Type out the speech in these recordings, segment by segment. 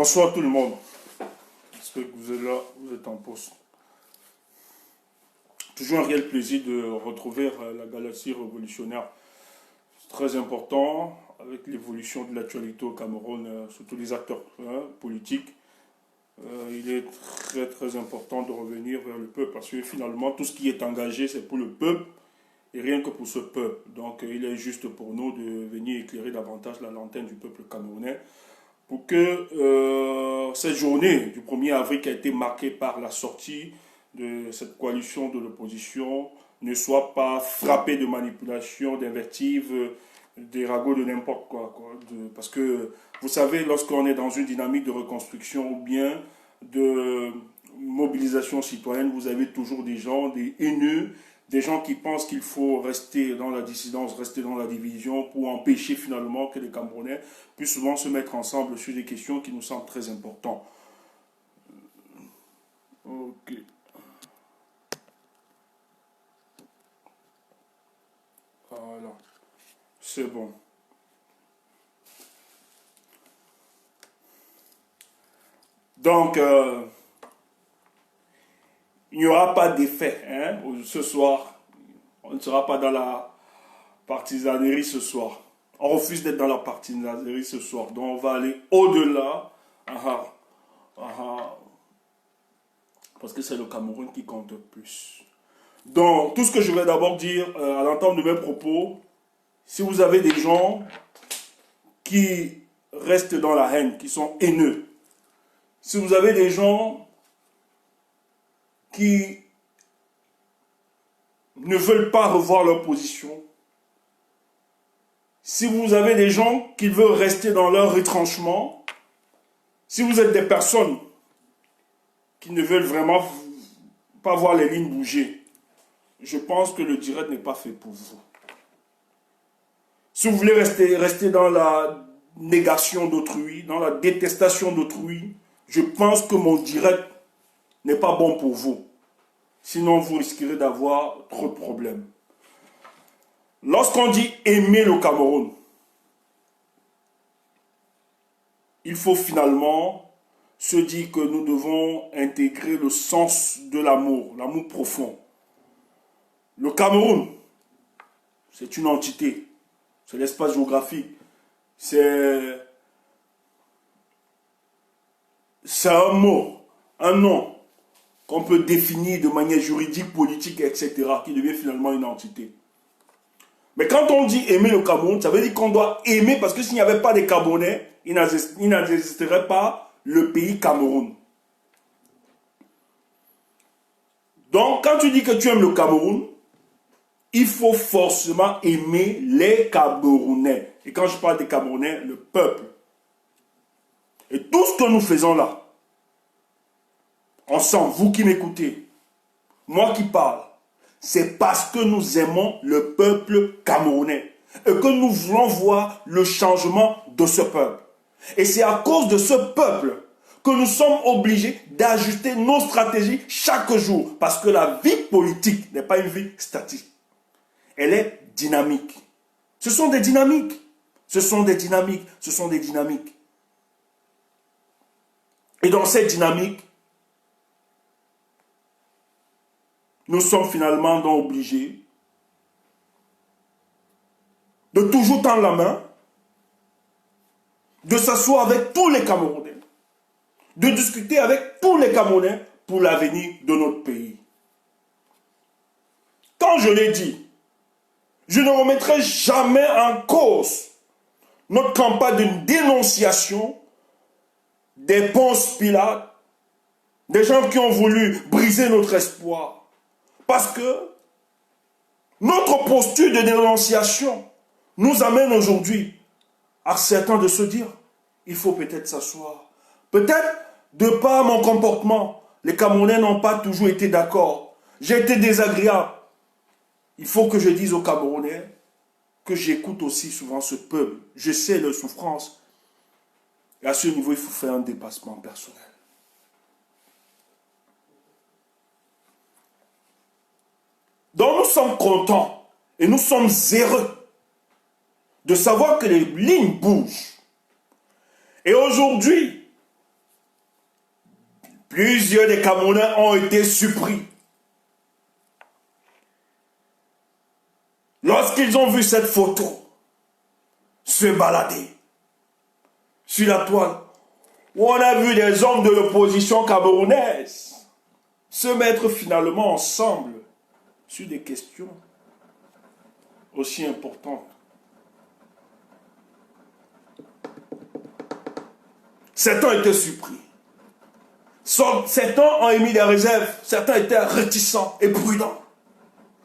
Bonsoir tout le monde. J'espère que vous êtes là, vous êtes en poste. Toujours un réel plaisir de retrouver la galaxie révolutionnaire. C'est très important avec l'évolution de l'actualité au Cameroun, surtout les acteurs politiques. Il est très important de revenir vers le peuple parce que finalement tout ce qui est engagé c'est pour le peuple et rien que pour ce peuple. Donc il est juste pour nous de venir éclairer davantage la lanterne du peuple camerounais pour que cette journée du 1er avril qui a été marquée par la sortie de cette coalition de l'opposition ne soit pas frappée de manipulation, d'invectives, des ragots de n'importe quoi. Parce que, vous savez, lorsqu'on est dans une dynamique de reconstruction ou bien de mobilisation citoyenne, vous avez toujours des gens, des haineux, des gens qui pensent qu'il faut rester dans la dissidence, rester dans la division pour empêcher finalement que les Camerounais puissent souvent se mettre ensemble sur des questions qui nous semblent très importantes. Ok. Voilà. C'est bon. Donc, il n'y aura pas d'effet ce soir. On ne sera pas dans la partisanerie ce soir. On refuse d'être dans la partisanerie ce soir. Donc, on va aller au-delà. Parce que c'est le Cameroun qui compte le plus. Donc, tout ce que je vais d'abord dire à l'entente de mes propos, si vous avez des gens qui restent dans la haine, qui sont haineux, si vous avez des gens qui ne veulent pas revoir leur position, si vous avez des gens qui veulent rester dans leur retranchement, si vous êtes des personnes qui ne veulent vraiment pas voir les lignes bouger, je pense que le direct n'est pas fait pour vous. Si vous voulez rester dans la négation d'autrui, dans la détestation d'autrui, je pense que mon direct n'est pas bon pour vous. Sinon, vous risquerez d'avoir trop de problèmes. Lorsqu'on dit aimer le Cameroun, il faut finalement se dire que nous devons intégrer le sens de l'amour profond. Le Cameroun, c'est une entité, c'est l'espace géographique, c'est un mot, un nom qu'on peut définir de manière juridique, politique, etc., qui devient finalement une entité. Mais quand on dit aimer le Cameroun, ça veut dire qu'on doit aimer, parce que s'il n'y avait pas de Camerounais, il n'existerait pas le pays Cameroun. Donc, quand tu dis que tu aimes le Cameroun, il faut forcément aimer les Camerounais. Et quand je parle des Camerounais, le peuple. Et tout ce que nous faisons là, ensemble, vous qui m'écoutez, moi qui parle, c'est parce que nous aimons le peuple camerounais et que nous voulons voir le changement de ce peuple. Et c'est à cause de ce peuple que nous sommes obligés d'ajuster nos stratégies chaque jour, parce que la vie politique n'est pas une vie statique. Elle est dynamique. Ce sont des dynamiques. Ce sont des dynamiques. Ce sont des dynamiques. Et dans cette dynamique, nous sommes finalement donc obligés de toujours tendre la main, de s'asseoir avec tous les Camerounais, de discuter avec tous les Camerounais pour l'avenir de notre pays. Quand je l'ai dit, je ne remettrai jamais en cause notre campagne de dénonciation des Ponce Pilate, des gens qui ont voulu briser notre espoir. Parce que notre posture de dénonciation nous amène aujourd'hui à certains de se dire, il faut peut-être s'asseoir. Peut-être, de par mon comportement, les Camerounais n'ont pas toujours été d'accord. J'ai été désagréable. Il faut que je dise aux Camerounais que j'écoute aussi souvent ce peuple. Je sais leur souffrance. Et à ce niveau, il faut faire un dépassement personnel. Donc nous sommes contents et nous sommes heureux de savoir que les lignes bougent. Et aujourd'hui, Plusieurs des Camerounais ont été surpris lorsqu'ils ont vu cette photo se balader sur la toile, où on a vu des hommes de l'opposition camerounaise se mettre finalement ensemble sur des questions aussi importantes. Certains ont été surpris. Certains ont émis des réserves. Certains étaient réticents et prudents.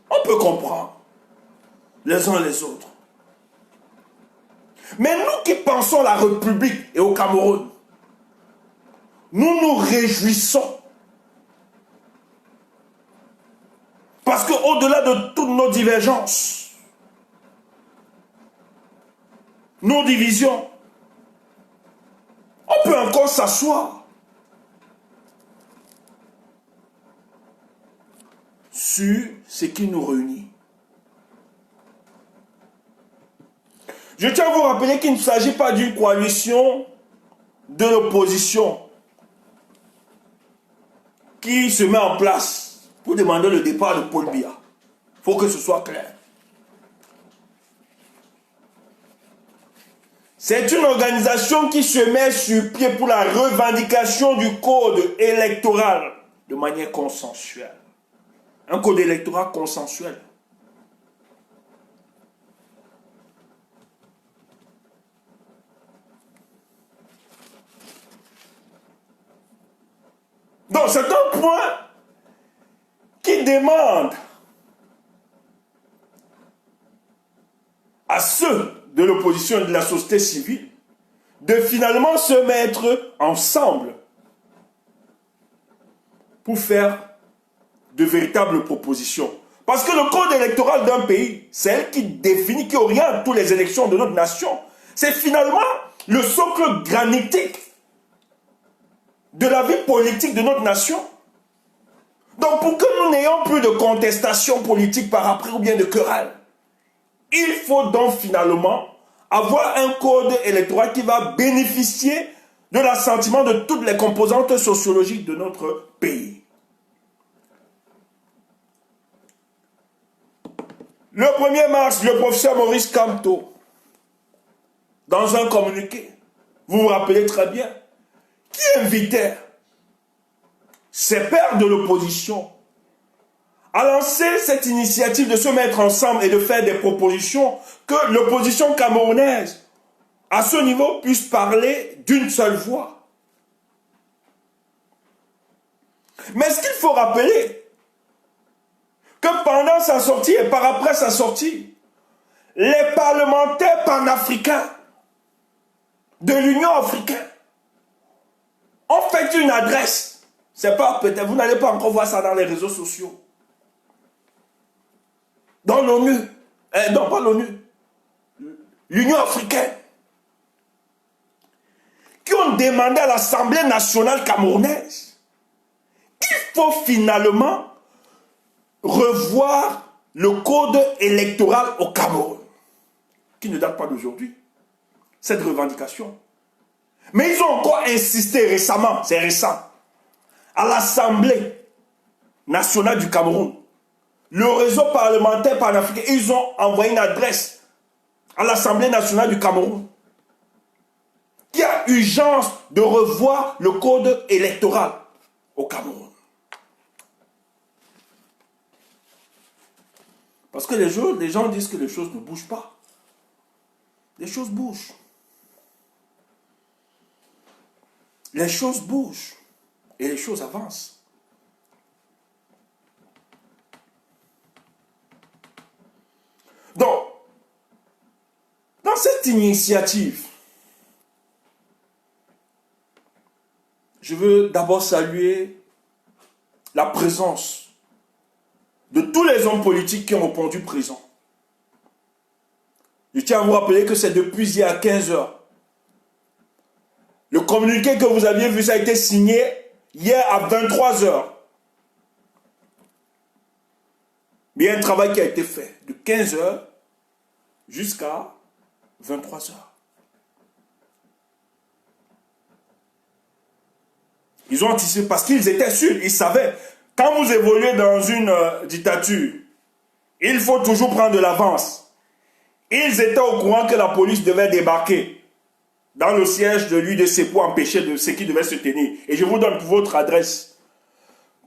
On peut comprendre les uns les autres. Mais nous qui pensons à la République et au Cameroun, nous nous réjouissons. Parce qu'au-delà de toutes nos divergences, nos divisions, on peut encore s'asseoir sur ce qui nous réunit. Je tiens à vous rappeler qu'il ne s'agit pas d'une coalition de l'opposition qui se met en place pour demander le départ de Paul Biya. Il faut que ce soit clair. C'est une organisation qui se met sur pied pour la revendication du code électoral de manière consensuelle. Un code électoral consensuel. Donc c'est un point qui demande à ceux de l'opposition et de la société civile de finalement se mettre ensemble pour faire de véritables propositions. Parce que le code électoral d'un pays, c'est elle qui définit, qui oriente toutes les élections de notre nation. C'est finalement le socle granitique de la vie politique de notre nation. Donc pour que nous n'ayons plus de contestation politique par après ou bien de querelle, il faut donc finalement avoir un code électoral qui va bénéficier de l'assentiment de toutes les composantes sociologiques de notre pays. Le 1er mars, le professeur Maurice Kamto, dans un communiqué, vous vous rappelez très bien, qui invitait ses pairs de l'opposition à lancer cette initiative de se mettre ensemble et de faire des propositions que l'opposition camerounaise, à ce niveau, puisse parler d'une seule voix. Mais ce qu'il faut rappeler, que pendant sa sortie et par après sa sortie, les parlementaires panafricains de l'Union africaine ont fait une adresse. C'est pas peut-être, vous n'allez pas encore voir ça dans les réseaux sociaux. Dans l'ONU, non pas l'ONU, l'Union africaine, qui ont demandé à l'Assemblée nationale camerounaise qu'il faut finalement revoir le code électoral au Cameroun, qui ne date pas d'aujourd'hui, cette revendication. Mais ils ont encore insisté récemment, c'est récent, à l'Assemblée nationale du Cameroun. Le réseau parlementaire panafricain, ils ont envoyé une adresse à l'Assemblée nationale du Cameroun qui a urgence de revoir le code électoral au Cameroun. Parce que les gens disent que les choses ne bougent pas. Les choses bougent. Les choses bougent et les choses avancent. Donc, dans cette initiative, je veux d'abord saluer la présence de tous les hommes politiques qui ont répondu présent. Je tiens à vous rappeler que c'est depuis hier à 15 heures. Le communiqué que vous aviez vu, ça a été signé hier à 23 heures. Mais il y a un travail qui a été fait de 15 heures jusqu'à 23 heures. Ils ont anticipé parce qu'ils étaient sûrs, ils savaient. Quand vous évoluez dans une dictature, il faut toujours prendre de l'avance. Ils étaient au courant que la police devait débarquer dans le siège de l'UDC pour empêcher de ce qui devait se tenir. Et je vous donne pour votre adresse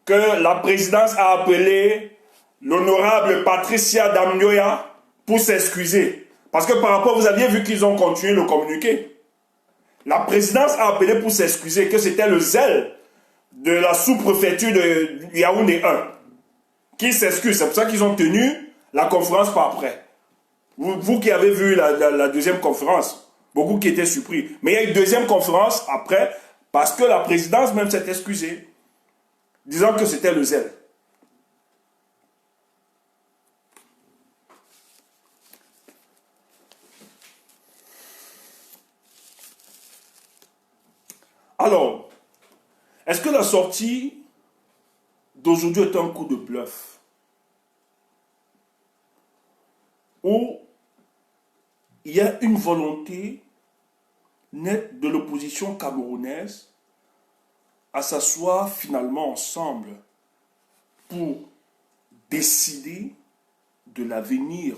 que la présidence a appelé l'honorable Patricia Damnioya pour s'excuser. Parce que par rapport, vous aviez vu qu'ils ont continué le communiqué. La présidence a appelé pour s'excuser que c'était le zèle de la sous-préfecture de Yaoundé 1 qui s'excuse. C'est pour ça qu'ils ont tenu la conférence par après. Vous qui avez vu la deuxième conférence, beaucoup qui étaient surpris. Mais il y a une deuxième conférence après parce que la présidence même s'est excusée, disant que c'était le zèle. Alors, est-ce que la sortie d'aujourd'hui est un coup de bluff? Ou il y a une volonté nette de l'opposition camerounaise à s'asseoir finalement ensemble pour décider de l'avenir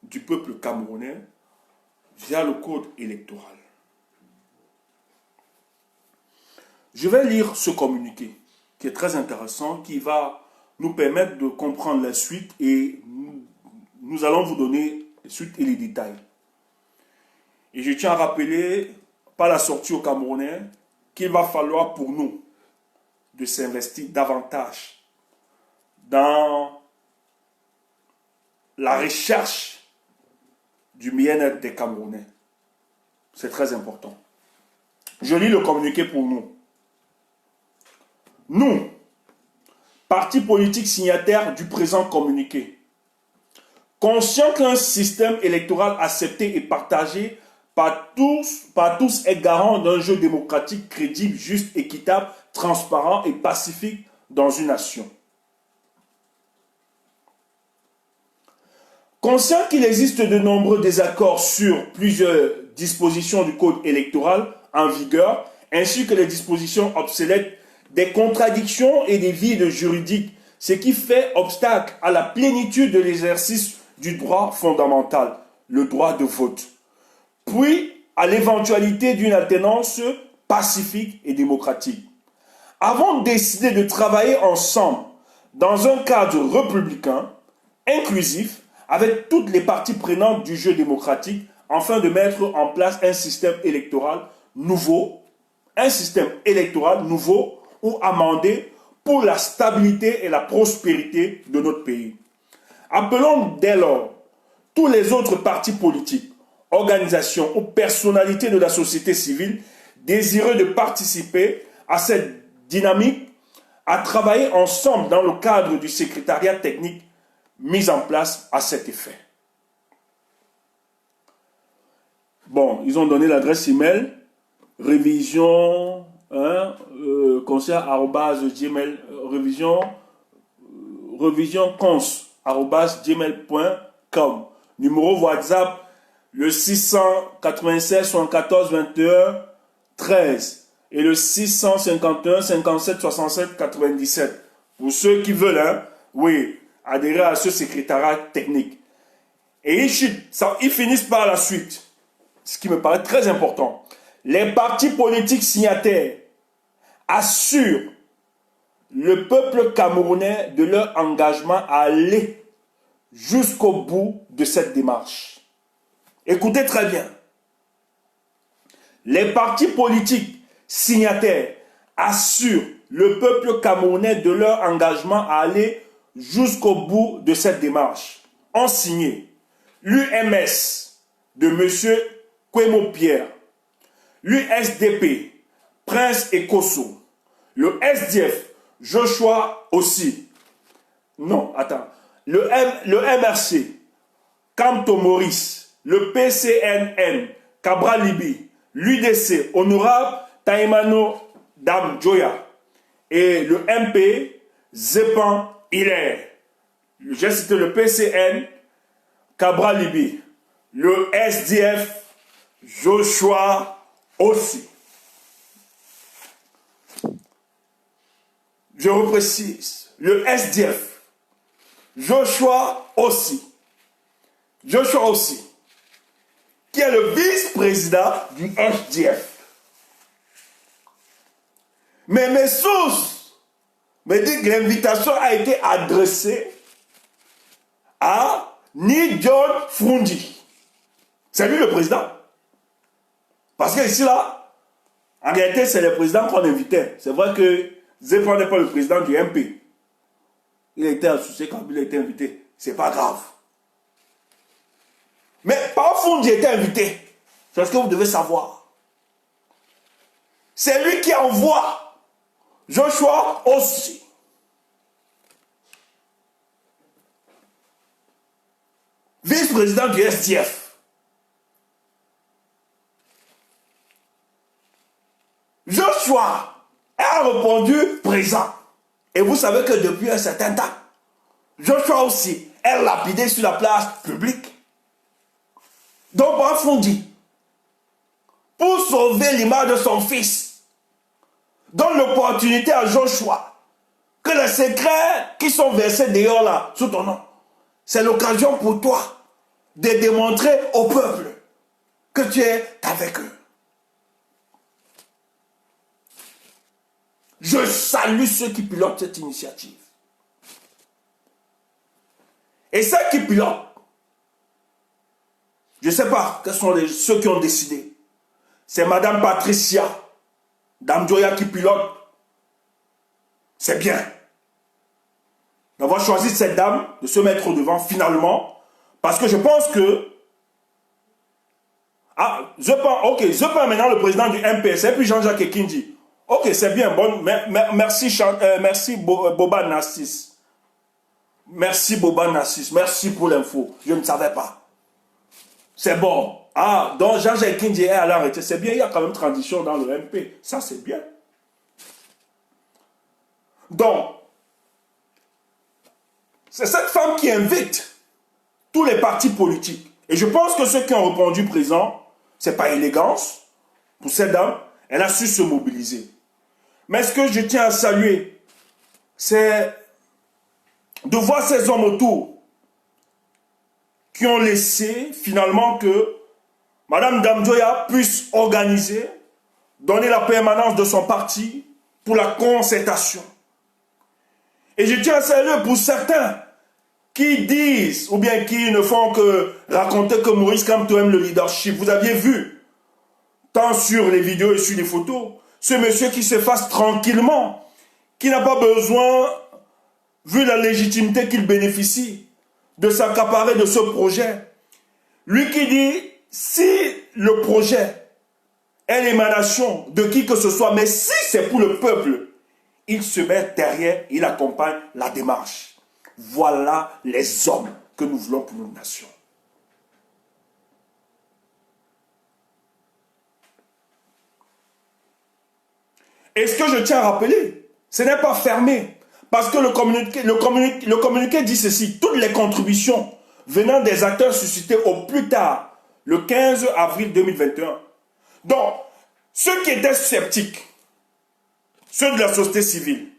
du peuple camerounais via le code électoral? Je vais lire ce communiqué qui est très intéressant, qui va nous permettre de comprendre la suite et nous allons vous donner la suite et les détails. Et je tiens à rappeler, par la sortie au Camerounais, qu'il va falloir pour nous de s'investir davantage dans la recherche du bien-être des Camerounais. C'est très important. Je lis le communiqué pour nous. Nous, partis politiques signataires du présent communiqué, conscients qu'un système électoral accepté et partagé par tous est garant d'un jeu démocratique crédible, juste, équitable, transparent et pacifique dans une nation. Conscients qu'il existe de nombreux désaccords sur plusieurs dispositions du code électoral en vigueur, ainsi que les dispositions obsolètes, des contradictions et des vides juridiques, ce qui fait obstacle à la plénitude de l'exercice du droit fondamental, le droit de vote, puis à l'éventualité d'une alternance pacifique et démocratique. Avons décidé de travailler ensemble dans un cadre républicain, inclusif, avec toutes les parties prenantes du jeu démocratique, afin de mettre en place un système électoral nouveau ou amendé pour la stabilité et la prospérité de notre pays. Appelons dès lors tous les autres partis politiques, organisations ou personnalités de la société civile désireux de participer à cette dynamique à travailler ensemble dans le cadre du secrétariat technique mis en place à cet effet. Bon, ils ont donné l'adresse email révision cons@gmail.com. Numéro WhatsApp le 696 74 21 13 et le 651 57 67 97. Pour ceux qui veulent, adhérer à ce secrétariat technique. Et ils finissent par la suite, ce qui me paraît très important. Les partis politiques signataires assurent le peuple camerounais de leur engagement à aller jusqu'au bout de cette démarche. Écoutez très bien. Les partis politiques signataires assurent le peuple camerounais de leur engagement à aller jusqu'au bout de cette démarche. Ont signé l'UMS de M. Kwemo Pierre, l'USDP, Prince Ekosso, le SDF, Joshua aussi. Non, attends. Le MRC, Kamto Maurice, le PCNN, Cabral Libi, l'UDC, Honorable Taïmano Dam Joya et le MP, Zepan Hilaire. J'ai cité le PCN, Cabral Libi, le SDF, Joshua aussi. je reprécise, le SDF, Joshua aussi, qui est le vice-président du SDF. Mais mes sources me disent que l'invitation a été adressée à Ni John Frundi. C'est lui le président. Parce que ici, là, en réalité, c'est le président qu'on invitait. C'est vrai que Zéphon n'est pas le président du MP. Il a été associé quand il a été invité. C'est pas grave. Mais par Frundi était invité. C'est ce que vous devez savoir. C'est lui qui envoie Joshua aussi. Vice-président du SDF. Joshua a répondu présent. Et vous savez que depuis un certain temps, Joshua aussi est lapidé sur la place publique. Donc, Bafondi, pour sauver l'image de son fils, donne l'opportunité à Joshua que les secrets qui sont versés dehors là, sous ton nom, c'est l'occasion pour toi de démontrer au peuple que tu es avec eux. Je salue ceux qui pilotent cette initiative. Et ceux qui pilotent, je ne sais pas quels sont ceux qui ont décidé. C'est Madame Patricia Damjoya qui pilote. C'est bien d'avoir choisi cette dame, de se mettre au devant finalement, parce que je pense que je prends maintenant le président du MPS et puis Jean-Jacques Ekindji. Ok, c'est bien, bon, merci Boba Nassis. Merci Boba Nassis, merci pour l'info, je ne savais pas. C'est bon. Donc Jean-Jacques Ekindji est à l'arrêté, c'est bien, il y a quand même tradition dans le MP, ça c'est bien. Donc, c'est cette femme qui invite tous les partis politiques. Et je pense que ceux qui ont répondu présent, c'est pas élégance pour cette dame, elle a su se mobiliser. Mais ce que je tiens à saluer, c'est de voir ces hommes autour qui ont laissé finalement que Madame Damjoya puisse organiser, donner la permanence de son parti pour la concertation. Et je tiens à saluer pour certains qui disent, ou bien qui ne font que raconter que Maurice Kamto aime le leadership. Vous aviez vu, tant sur les vidéos et sur les photos, ce monsieur qui se fasse tranquillement, qui n'a pas besoin, vu la légitimité qu'il bénéficie, de s'accaparer de ce projet. Lui qui dit, si le projet est l'émanation de qui que ce soit, mais si c'est pour le peuple, il se met derrière, il accompagne la démarche. Voilà les hommes que nous voulons pour nos nations. Et ce que je tiens à rappeler, ce n'est pas fermé. Parce que le communiqué dit ceci. Toutes les contributions venant des acteurs suscités au plus tard, le 15 avril 2021. Donc, ceux qui étaient sceptiques, ceux de la société civile,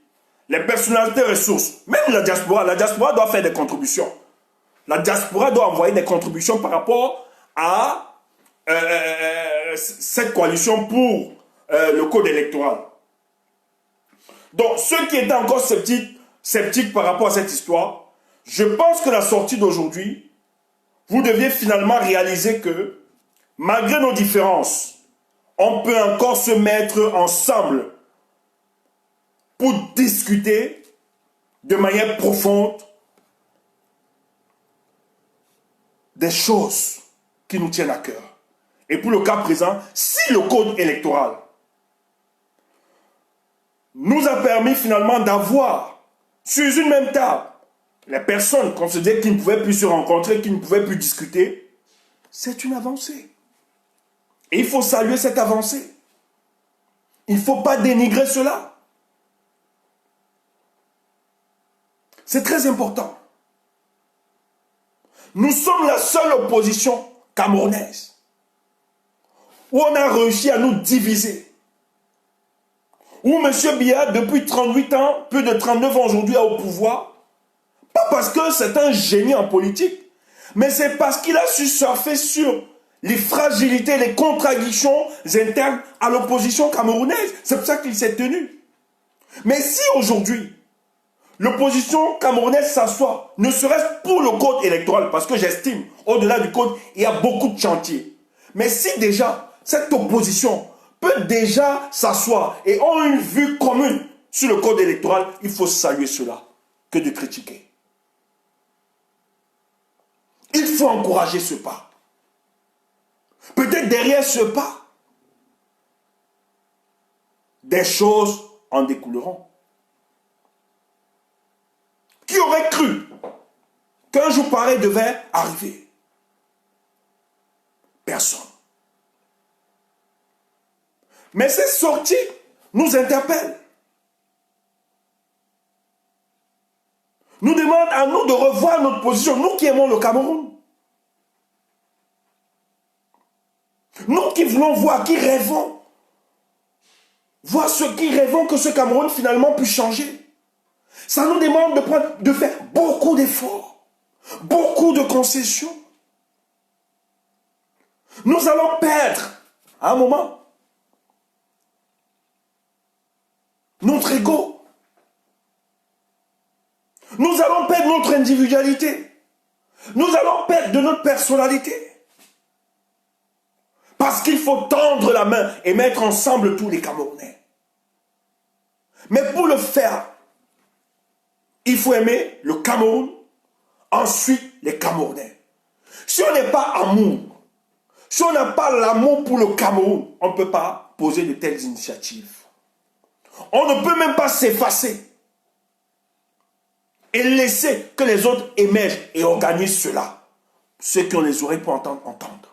les personnalités ressources, même la diaspora doit faire des contributions. La diaspora doit envoyer des contributions par rapport à cette coalition pour le code électoral. Donc, ceux qui étaient encore sceptiques par rapport à cette histoire, je pense que la sortie d'aujourd'hui, vous deviez finalement réaliser que, malgré nos différences, on peut encore se mettre ensemble pour discuter de manière profonde des choses qui nous tiennent à cœur. Et pour le cas présent, si le code électoral nous a permis finalement d'avoir sur une même table les personnes qu'on se disait qui ne pouvaient plus se rencontrer, qui ne pouvaient plus discuter, c'est une avancée. Et il faut saluer cette avancée. Il ne faut pas dénigrer cela. C'est très important. Nous sommes la seule opposition camerounaise où on a réussi à nous diviser, où M. Biya, depuis 38 ans, plus de 39 ans aujourd'hui, est au pouvoir. Pas parce que c'est un génie en politique, mais c'est parce qu'il a su surfer sur les fragilités, les contradictions internes à l'opposition camerounaise. C'est pour ça qu'il s'est tenu. Mais si aujourd'hui, l'opposition camerounaise s'assoit, ne serait-ce pour le code électoral, parce que j'estime, au-delà du code, il y a beaucoup de chantiers. Mais si déjà, cette opposition peut déjà s'asseoir et ont une vue commune sur le code électoral, il faut saluer cela que de critiquer. Il faut encourager ce pas. Peut-être derrière ce pas, des choses en découleront. Qui aurait cru qu'un jour pareil devait arriver? Personne. Mais ces sorties nous interpellent. Nous demandent à nous de revoir notre position, nous qui aimons le Cameroun. Nous qui voulons voir, qui rêvons. Voir ceux qui rêvons que ce Cameroun finalement puisse changer. Ça nous demande de faire beaucoup d'efforts, beaucoup de concessions. Nous allons perdre, à un moment, notre ego. Nous allons perdre notre individualité. Nous allons perdre de notre personnalité. Parce qu'il faut tendre la main et mettre ensemble tous les Camerounais. Mais pour le faire, il faut aimer le Cameroun, ensuite les Camerounais. Si on n'est pas amour, si on n'a pas l'amour pour le Cameroun, on ne peut pas poser de telles initiatives. On ne peut même pas s'effacer et laisser que les autres émergent et organisent cela. Ceux qui ont les oreilles pour entendre, entendent.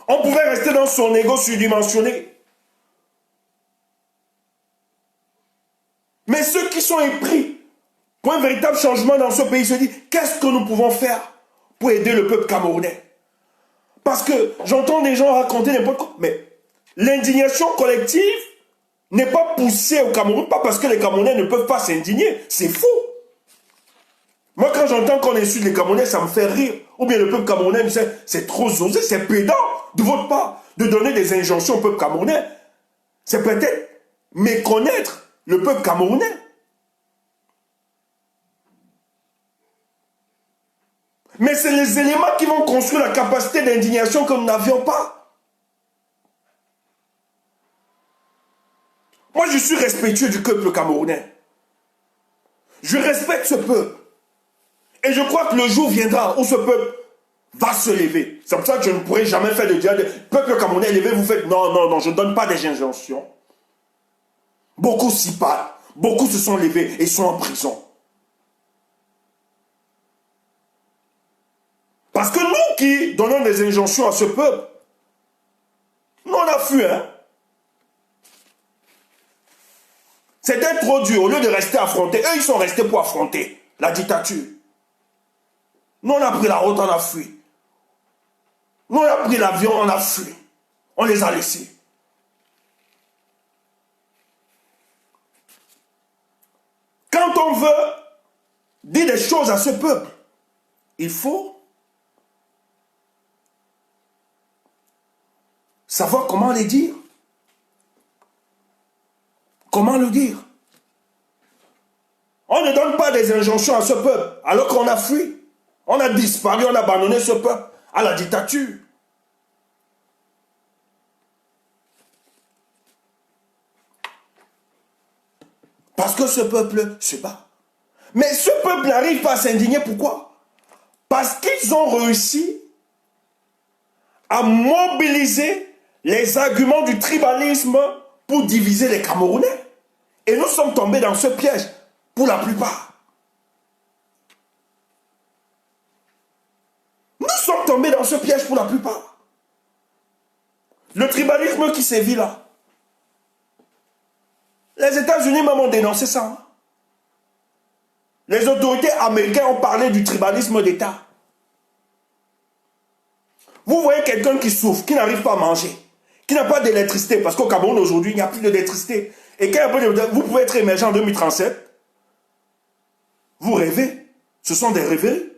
On pouvait rester dans son ego surdimensionné. Mais ceux qui sont épris pour un véritable changement dans ce pays se disent, qu'est-ce que nous pouvons faire pour aider le peuple camerounais? Parce que j'entends des gens raconter n'importe quoi, mais l'indignation collective n'est pas poussée au Cameroun, pas parce que les Camerounais ne peuvent pas s'indigner, c'est faux. Moi, quand j'entends qu'on insulte les Camerounais, ça me fait rire. Ou bien le peuple camerounais me dit, c'est trop osé, c'est pédant de votre part de donner des injonctions au peuple camerounais. C'est peut-être méconnaître le peuple camerounais. Mais c'est les éléments qui vont construire la capacité d'indignation que nous n'avions pas. Moi, je suis respectueux du peuple camerounais. Je respecte ce peuple. Et je crois que le jour viendra où ce peuple va se lever. C'est pour ça que je ne pourrai jamais faire de dialogue. Peuple camerounais, levez, vous faites... Non, non, non, je ne donne pas des injonctions. Beaucoup s'y parlent. Beaucoup se sont levés et sont en prison. Parce que nous qui donnons des injonctions à ce peuple, nous on a fui, hein. C'était trop dur. Au lieu de rester affrontés, eux ils sont restés pour affronter la dictature. Nous on a pris la route, on a fui. Nous on a pris l'avion, on a fui. On les a laissés. Quand on veut dire des choses à ce peuple, il faut savoir comment les dire. Comment le dire? On ne donne pas des injonctions à ce peuple alors qu'on a fui. On a disparu, on a abandonné ce peuple à la dictature. Parce que ce peuple se bat. Mais ce peuple n'arrive pas à s'indigner. Pourquoi? Parce qu'ils ont réussi à mobiliser les arguments du tribalisme pour diviser les Camerounais. Et nous sommes tombés dans ce piège pour la plupart. Nous sommes tombés dans ce piège pour la plupart. Le tribalisme qui sévit là. Les États-Unis même ont dénoncé ça. Hein? Les autorités américaines ont parlé du tribalisme d'État. Vous voyez quelqu'un qui souffre, qui n'arrive pas à manger, qui n'a pas d'électricité, parce qu'au Cameroun aujourd'hui, il n'y a plus d'électricité. Et quand vous pouvez être émergent en 2037, vous rêvez. Ce sont des rêveries.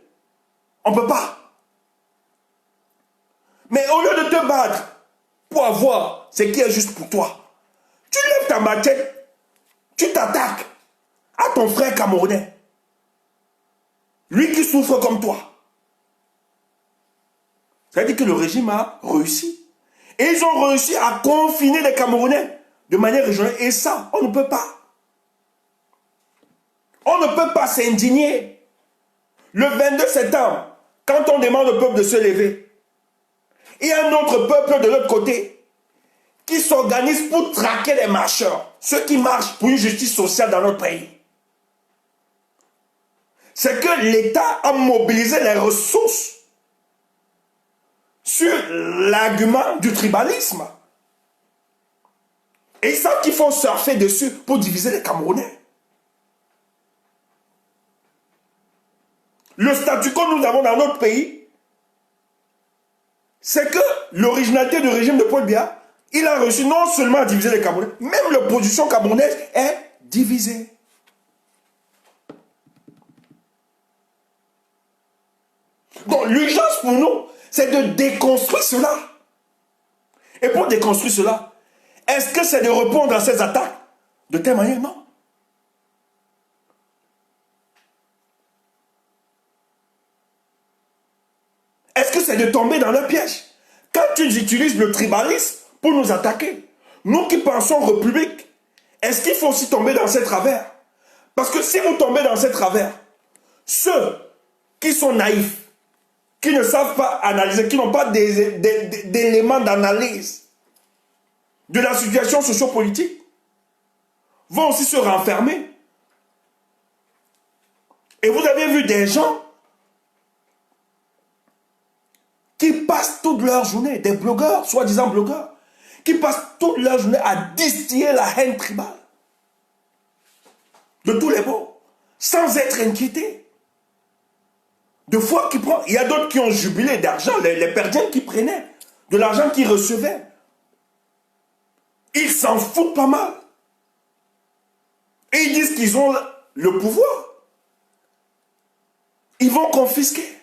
On ne peut pas. Mais au lieu de te battre pour avoir ce qui est juste pour toi, tu lèves ta machette, tu t'attaques à ton frère camerounais. Lui qui souffre comme toi. C'est-à-dire que le régime a réussi. Et ils ont réussi à confiner les Camerounais de manière régionale. Et ça, on ne peut pas. On ne peut pas s'indigner. Le 22 septembre, quand on demande au peuple de se lever, il y a un autre peuple de l'autre côté qui s'organise pour traquer les marcheurs. Ceux qui marchent pour une justice sociale dans notre pays. C'est que l'État a mobilisé les ressources sur l'argument du tribalisme. Et ils savent qu'il faut surfer dessus pour diviser les Camerounais. Le statu quo que nous avons dans notre pays, c'est que l'originalité du régime de Paul Biya, il a réussi non seulement à diviser les Camerounais, même l'opposition camerounaise est divisée. Donc l'urgence pour nous, c'est de déconstruire cela. Et pour déconstruire cela, est-ce que c'est de répondre à ces attaques de telle manière? Non. Est-ce que c'est de tomber dans le piège? Quand tu utilises le tribalisme pour nous attaquer, nous qui pensons République, est-ce qu'il faut aussi tomber dans ces travers? Parce que si vous tombez dans ces travers, ceux qui sont naïfs, qui ne savent pas analyser, qui n'ont pas d'éléments d'analyse de la situation sociopolitique, vont aussi se renfermer. Et vous avez vu des gens qui passent toute leur journée, des blogueurs, soi-disant blogueurs, qui passent toute leur journée à distiller la haine tribale de tous les bords, sans être inquiétés. De fois qu'ils prennent, il y a d'autres qui ont jubilé d'argent, les perdiens qui prenaient, de l'argent qu'ils recevaient. Ils s'en foutent pas mal. Et ils disent qu'ils ont le pouvoir. Ils vont confisquer.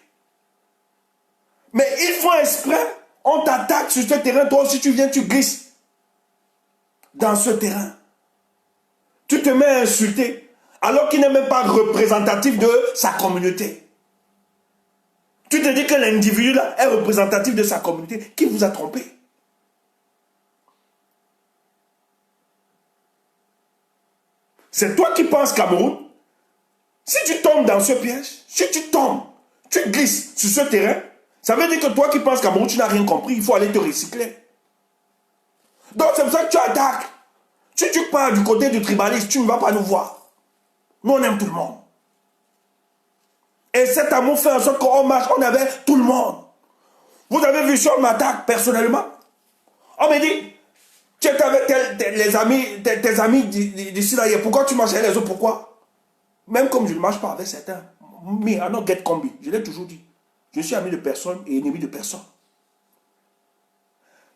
Mais ils font exprès, on t'attaque sur ce terrain, toi aussi tu viens, tu glisses dans ce terrain. Tu te mets à insulter, alors qu'il n'est même pas représentatif de sa communauté. Tu te dis que l'individu là est représentatif de sa communauté. Qui vous a trompé? C'est toi qui penses Cameroun. Si tu tombes dans ce piège, si tu tombes, tu glisses sur ce terrain, ça veut dire que toi qui penses Cameroun, tu n'as rien compris, il faut aller te recycler. Donc c'est pour ça que tu attaques. Si tu pars du côté du tribalisme, tu ne vas pas nous voir. Nous on aime tout le monde. Et cet amour fait en sorte qu'on marche, on avait tout le monde. Vous avez vu si on m'attaque personnellement. On me dit, tu es avec tes amis d'ici là, pourquoi tu marches avec les autres, pourquoi? Même comme je ne marche pas avec certains. Me, I don't get combi. Je l'ai toujours dit. Je suis ami de personne et ennemi de personne.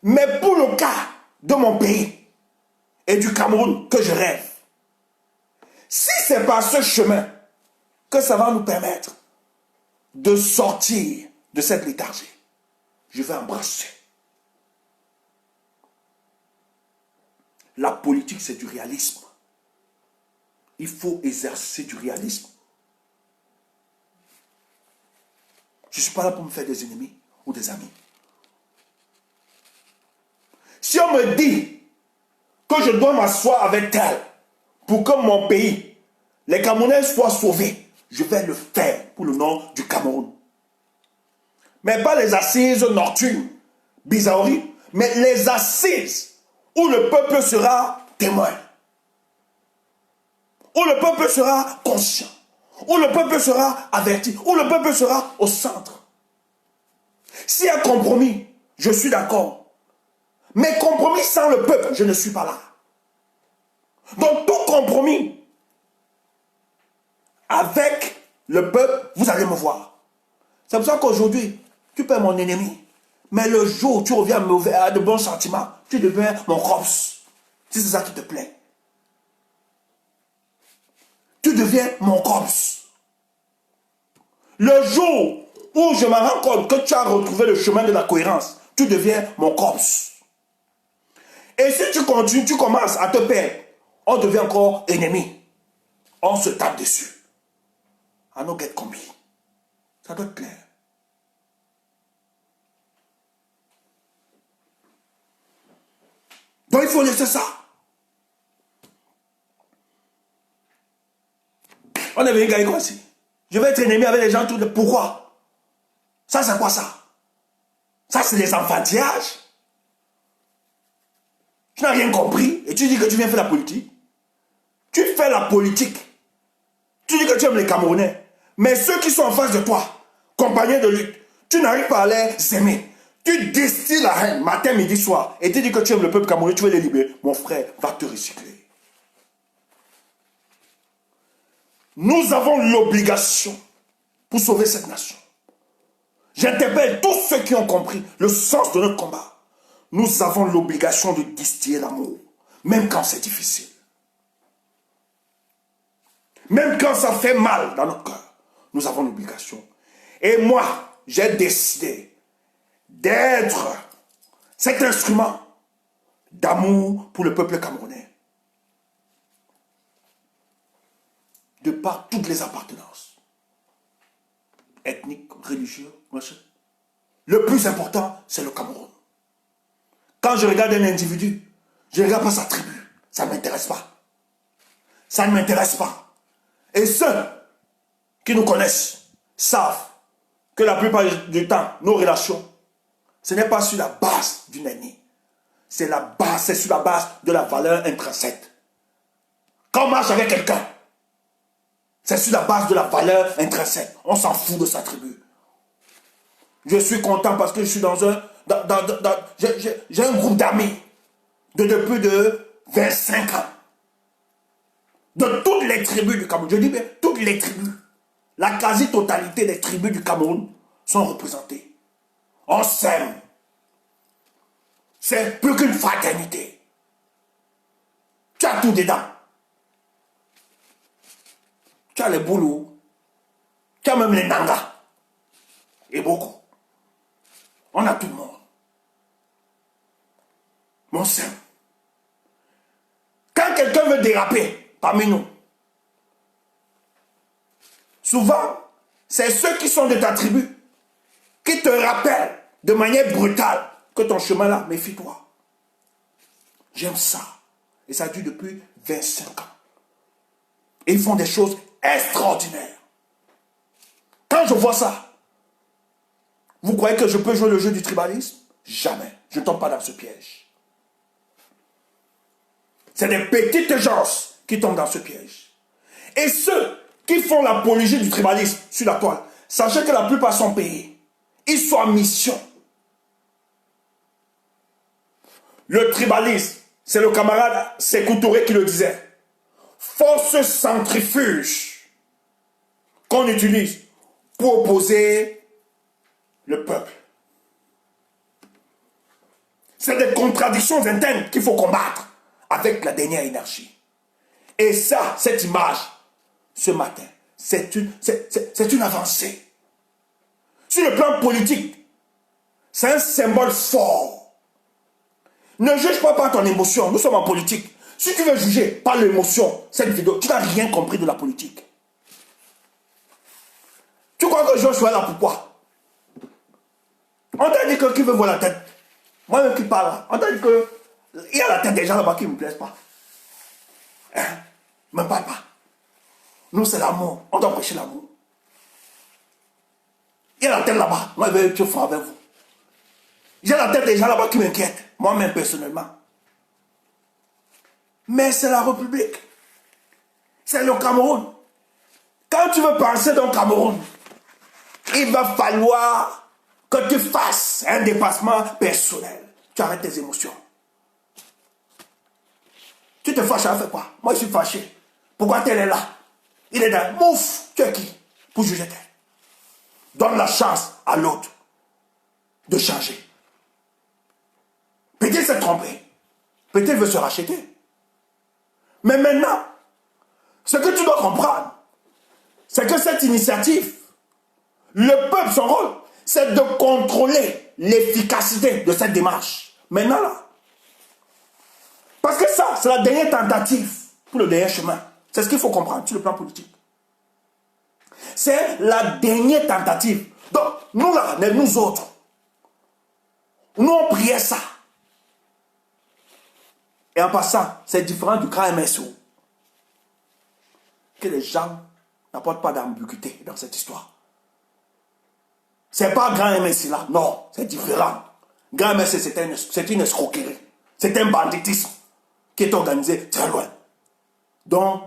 Mais pour le cas de mon pays et du Cameroun que je rêve, si c'est par ce chemin que ça va nous permettre de sortir de cette léthargie, je vais embrasser. La politique, c'est du réalisme. Il faut exercer du réalisme. Je ne suis pas là pour me faire des ennemis ou des amis. Si on me dit que je dois m'asseoir avec tel pour que mon pays, les Camerounais soient sauvés, je vais le faire pour le nom du Cameroun. Mais pas les assises nocturnes, bizarreries, mais les assises où le peuple sera témoin, où le peuple sera conscient, où le peuple sera averti, où le peuple sera au centre. S'il y a compromis, je suis d'accord. Mais compromis sans le peuple, je ne suis pas là. Donc tout compromis avec le peuple, vous allez me voir. C'est pour ça qu'aujourd'hui, tu peux être mon ennemi. Mais le jour où tu reviens à de bons sentiments, tu deviens mon corps. Si c'est ça qui te plaît. Tu deviens mon corps. Le jour où je me rends compte que tu as retrouvé le chemin de la cohérence, tu deviens mon corps. Et si tu continues, tu commences à te perdre, on devient encore ennemi. On se tape dessus. I don't get combi. Ça doit être clair. Donc il faut laisser ça. On est venu gagner quoi ici? Je vais être ennemi avec les gens tout de... Pourquoi? Ça c'est quoi ça? Ça c'est des enfantillages? Tu n'as rien compris et tu dis que tu viens faire la politique. Tu fais la politique. Tu dis que tu aimes les Camerounais. Mais ceux qui sont en face de toi, compagnons de lutte, tu n'arrives pas à les aimer. Tu distilles la haine matin, midi, soir. Et tu dis que tu aimes le peuple camerounais, tu veux les libérer. Mon frère, va te recycler. Nous avons l'obligation pour sauver cette nation. J'interpelle tous ceux qui ont compris le sens de notre combat. Nous avons l'obligation de distiller l'amour, même quand c'est difficile. Même quand ça fait mal dans notre cœur, nous avons l'obligation. Et moi, j'ai décidé d'être cet instrument d'amour pour le peuple camerounais. De par toutes les appartenances. Ethniques, religieuses, machin. Le plus important, c'est le Cameroun. Quand je regarde un individu, je ne regarde pas sa tribu. Ça ne m'intéresse pas. Ça ne m'intéresse pas. Et ceux qui nous connaissent savent que la plupart du temps, nos relations, ce n'est pas sur la base d'une ethnie. C'est sur la base de la valeur intrinsèque. Quand on marche avec quelqu'un, c'est sur la base de la valeur intrinsèque. On s'en fout de sa tribu. Je suis content parce que je suis dans un... j'ai un groupe d'amis de plus de 25 ans. De toutes les tribus du Cameroun. Je dis bien toutes les tribus. La quasi-totalité des tribus du Cameroun sont représentées. On s'aime. C'est plus qu'une fraternité. Tu as tout dedans. Tu as les boulous. Tu as même les nangas. Et beaucoup. On a tout le monde. Mais on s'aime. Quand quelqu'un veut déraper parmi nous, souvent, c'est ceux qui sont de ta tribu qui te rappellent de manière brutale que ton chemin là, méfie-toi. J'aime ça. Et ça dure depuis 25 ans. Et ils font des choses extraordinaires. Quand je vois ça, vous croyez que je peux jouer le jeu du tribalisme? Jamais. Je ne tombe pas dans ce piège. C'est des petites gens qui tombent dans ce piège. Et ceux qui font l'apologie du tribalisme sur la toile, sachez que la plupart sont payés. Ils sont en mission. Le tribalisme, c'est le camarade Sékou Touré qui le disait. Force centrifuge qu'on utilise pour opposer le peuple. C'est des contradictions internes qu'il faut combattre avec la dernière énergie. Et ça, cette image, ce matin, c'est une avancée. Sur le plan politique, c'est un symbole fort. Ne juge pas par ton émotion, nous sommes en politique. Si tu veux juger par l'émotion, cette vidéo, tu n'as rien compris de la politique. Tu crois que je suis là pourquoi? On t'a dit que qui veut voir la tête? Moi-même qui parle, on t'a dit que il y a la tête des gens là-bas qui ne me plaisent pas. Hein? Ne me parle pas. Nous, c'est l'amour. On doit prêcher l'amour. Il y a la tête là-bas. Moi, je vais être fort avec vous. J'ai la tête des gens là-bas qui m'inquiètent. Moi-même, personnellement. Mais c'est la République. C'est le Cameroun. Quand tu veux penser dans le Cameroun, il va falloir que tu fasses un dépassement personnel. Tu arrêtes tes émotions. Tu te fâches, ça fait quoi? Moi, je suis fâché. Pourquoi tel est là? Il est là. Mouf, tu es qui? Pour juger tel. Donne la chance à l'autre de changer. Peut-être s'est trompé. Peut-être veut se racheter. Mais maintenant, ce que tu dois comprendre, c'est que cette initiative, le peuple, son rôle, c'est de contrôler l'efficacité de cette démarche. Maintenant, là. Parce que ça, c'est la dernière tentative pour le dernier chemin. C'est ce qu'il faut comprendre sur le plan politique. C'est la dernière tentative. Donc, nous là, nous autres, nous on priait ça. Et en passant, c'est différent du grand MSO. Que les gens n'apportent pas d'ambiguïté dans cette histoire. C'est pas grand MSC là, non, c'est différent. Grand MSC, c'est une escroquerie. C'est un banditisme qui est organisé très loin. Donc,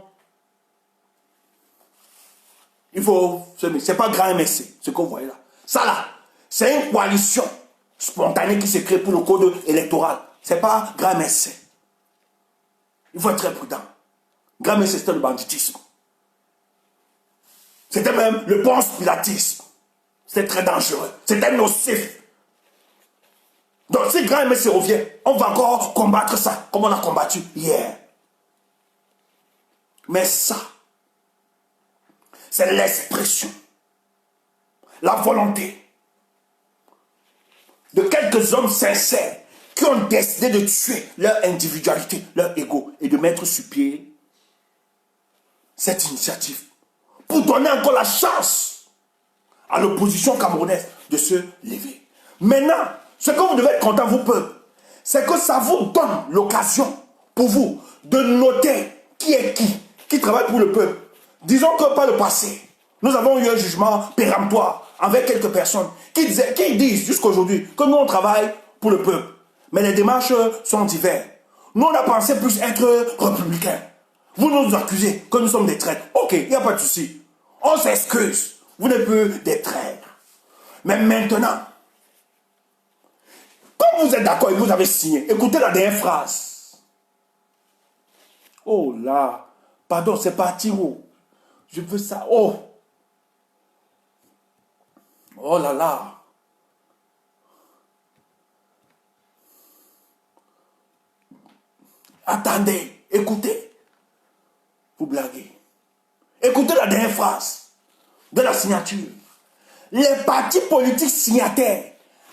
il faut... C'est pas grand MSC, ce que vous voyez là. Ça là, c'est une coalition spontanée qui se crée pour le code électoral. C'est pas grand MSC. Il faut être très prudent. Grand MSC, c'était le banditisme. C'était même le conspiratisme. C'était très dangereux. C'était nocif. Donc si grand MSC revient, on va encore combattre ça, comme on a combattu hier. Mais ça, c'est l'expression, la volonté de quelques hommes sincères qui ont décidé de tuer leur individualité, leur ego, et de mettre sur pied cette initiative pour donner encore la chance à l'opposition camerounaise de se lever. Maintenant, ce que vous devez être content, vous peuple, c'est que ça vous donne l'occasion pour vous de noter qui est qui travaille pour le peuple. Disons que par le passé, nous avons eu un jugement péremptoire avec quelques personnes qui disent jusqu'à aujourd'hui que nous on travaille pour le peuple. Mais les démarches sont diverses. Nous on a pensé plus être républicains. Vous nous accusez que nous sommes des traîtres. Ok, il n'y a pas de souci. On s'excuse. Vous n'êtes plus des traîtres. Mais maintenant, comme vous êtes d'accord et vous avez signé, écoutez la dernière phrase. Oh là, pardon, c'est parti où? Je veux ça. Oh. Oh là là. Attendez, écoutez. Vous blaguez. Écoutez la dernière phrase de la signature. Les partis politiques signataires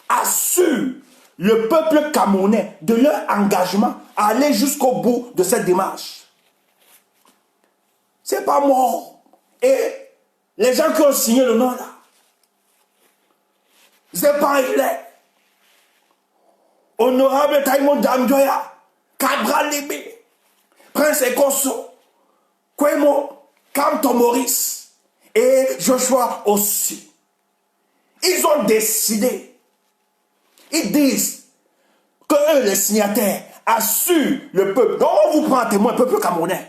assurent le peuple camerounais de leur engagement à aller jusqu'au bout de cette démarche. C'est pas mort. Et les gens qui ont signé le nom là, c'est pas il. Honorable Taïmon Damjoya, Cabral Libé, Prince Ekosso, Kwemo, Kamto Maurice et Joshua aussi. Ils ont décidé, ils disent que eux, les signataires, assurent le peuple. Donc on vous prend à témoin, le peuple camerounais.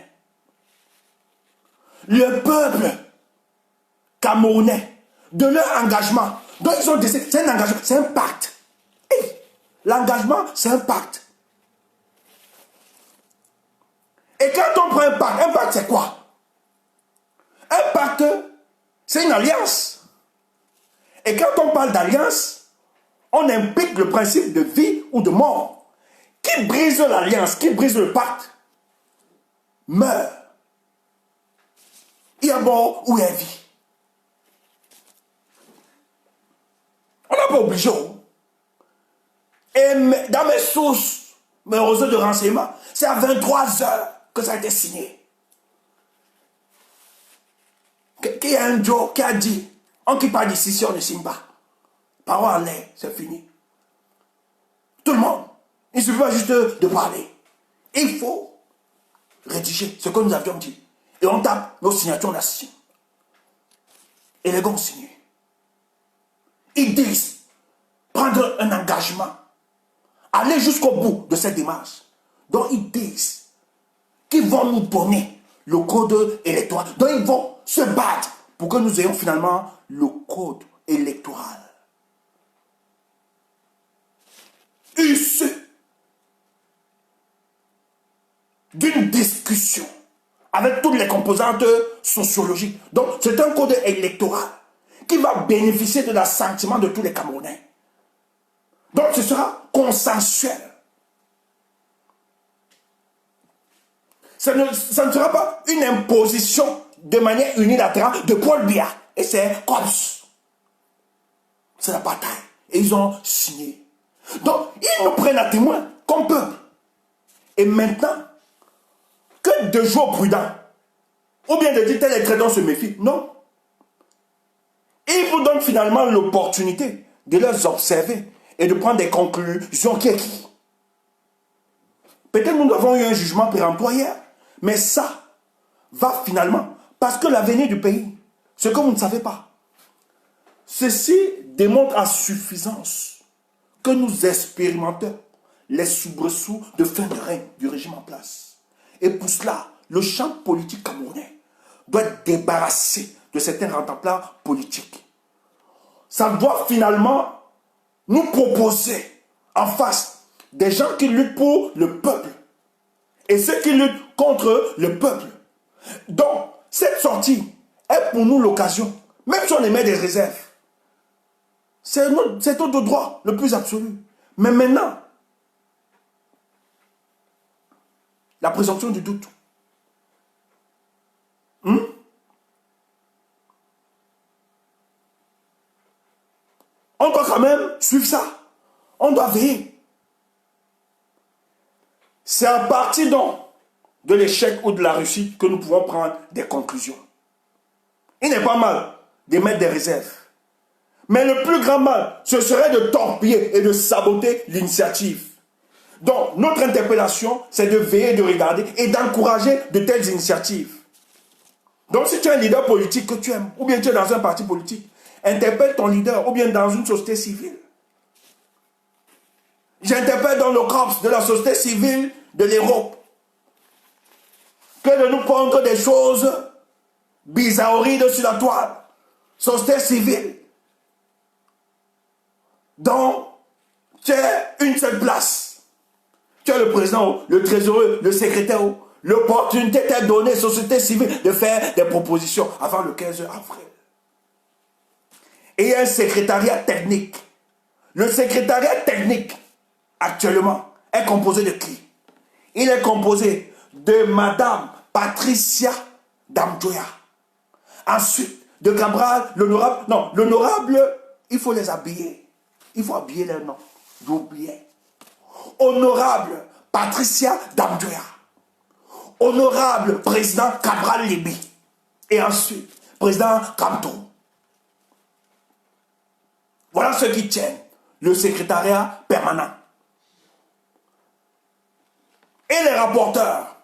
Le peuple camerounais, de leur engagement. Donc ils ont décidé, c'est un engagement, c'est un pacte. Hey, l'engagement, c'est un pacte. Et quand on prend un pacte c'est quoi? Un pacte, c'est une alliance. Et quand on parle d'alliance, on implique le principe de vie ou de mort. Qui brise l'alliance, qui brise le pacte, meurt. Il y a mort ou il y a vie. On n'a pas obligé. Et dans mes sources, mes réseaux de renseignement, c'est à 23 heures que ça a été signé. Qu'il y a un Joe qui a dit, on qui parle d'ici si on ne signe pas. Parole en l'air, c'est fini. Tout le monde. Il ne suffit pas juste de parler. Il faut rédiger ce que nous avions dit. Et on tape nos signatures, on a signé. Et les gars ont signé. Ils disent prendre un engagement, aller jusqu'au bout de cette démarche. Donc ils disent qu'ils vont nous donner le code électoral. Donc ils vont se battre pour que nous ayons finalement le code électoral. Issu d'une discussion avec toutes les composantes sociologiques. Donc c'est un code électoral qui va bénéficier de l'assentiment de tous les Camerounais. Donc ce sera consensuel. Ça ne sera pas une imposition de manière unilatérale de Paul Biya et ses corps. C'est la bataille. Et ils ont signé. Donc, ils nous prennent à témoin comme peuple. Et maintenant, que de jouer au prudent, ou bien de dire tel est traitant se méfie. Non. Ils vous donnent finalement l'opportunité de les observer et de prendre des conclusions qui est qui. Peut-être nous avons eu un jugement péremptoire hier, mais ça va finalement, parce que l'avenir du pays, ce que vous ne savez pas, ceci démontre à suffisance que nous expérimentons les soubresauts de fin de règne du régime en place. Et pour cela, le champ politique camerounais doit être débarrassé de certains rentemplats politiques. Ça doit finalement nous proposer en face des gens qui luttent pour le peuple et ceux qui luttent contre le peuple. Donc, cette sortie est pour nous l'occasion, même si on émet des réserves, c'est notre droit le plus absolu. Mais maintenant, la présomption du doute. On doit quand même suivre ça. On doit veiller. C'est à partir donc de l'échec ou de la réussite que nous pouvons prendre des conclusions. Il n'est pas mal d'émettre des réserves. Mais le plus grand mal, ce serait de torpiller et de saboter l'initiative. Donc, notre interpellation, c'est de veiller, de regarder et d'encourager de telles initiatives. Donc, si tu es un leader politique que tu aimes, ou bien tu es dans un parti politique, interpelle ton leader, ou bien dans une société civile. J'interpelle dans le corps de la société civile de l'Europe que de nous prendre des choses bizarroïdes sur la toile. Société civile. Donc, tu as une seule place. Tu as le président, le trésorier, le secrétaire. L'opportunité t'est donnée, société civile, de faire des propositions avant le 15 avril. Et il y a un secrétariat technique. Le secrétariat technique, actuellement, est composé de qui? Il est composé de Madame Patricia Damjoya. Ensuite, de Cabral, l'honorable. Non, l'honorable, il faut les habiller. Il faut habiller les noms. J'oubliais. Honorable Patricia Damjoya. Honorable président Cabral Libi. Et ensuite, président Kamto. Voilà ceux qui tiennent le secrétariat permanent. Et les rapporteurs,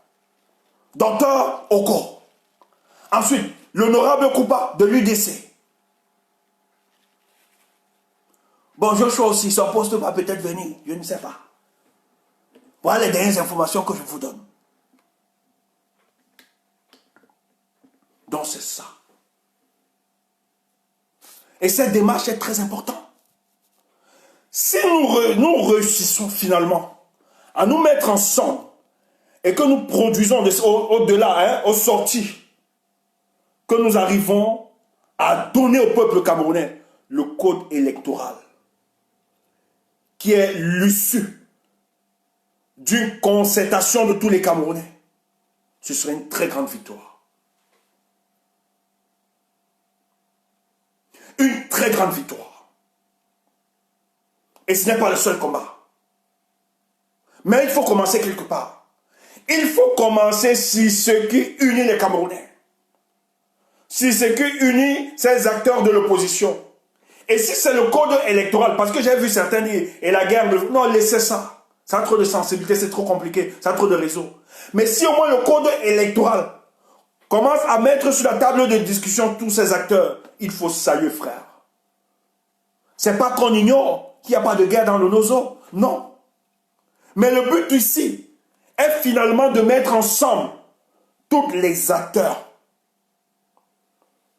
Dr Oko. Ensuite, l'honorable Koupa de l'UDC. Bon, Joshua aussi, son poste va peut-être venir, je ne sais pas. Voilà les dernières informations que je vous donne. Donc c'est ça. Et cette démarche est très importante. Si nous réussissons finalement à nous mettre ensemble et que nous produisons au-delà, aux sorties, que nous arrivons à donner au peuple camerounais le code électoral, qui est l'issue d'une concertation de tous les Camerounais, ce serait une très grande victoire. Une très grande victoire. Et ce n'est pas le seul combat. Mais il faut commencer quelque part. Il faut commencer sur ce qui unit les Camerounais. Sur ce qui unit ces acteurs de l'opposition. Et si c'est le code électoral, parce que j'ai vu certains dire, et la guerre, non, laissez ça. Ça a trop de sensibilité, c'est trop compliqué, ça a trop de réseaux. Mais si au moins le code électoral commence à mettre sur la table de discussion tous ces acteurs, il faut saluer, frère. C'est pas qu'on ignore qu'il n'y a pas de guerre dans le Nozo, non. Mais le but ici est finalement de mettre ensemble tous les acteurs